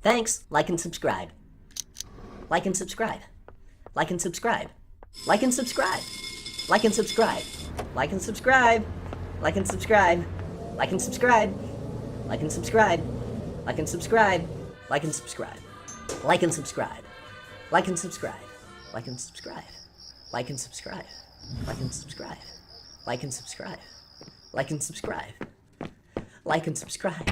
Thanks. Like and subscribe. Like and subscribe. Like and subscribe. Like and subscribe. Like and subscribe. Like and subscribe. Like and subscribe. Like and subscribe. Like and subscribe. Like and subscribe. Like and subscribe. Like and subscribe. Like and subscribe. Like and subscribe. Like and subscribe. Like and subscribe. Like and subscribe. Like and subscribe. Like and subscribe.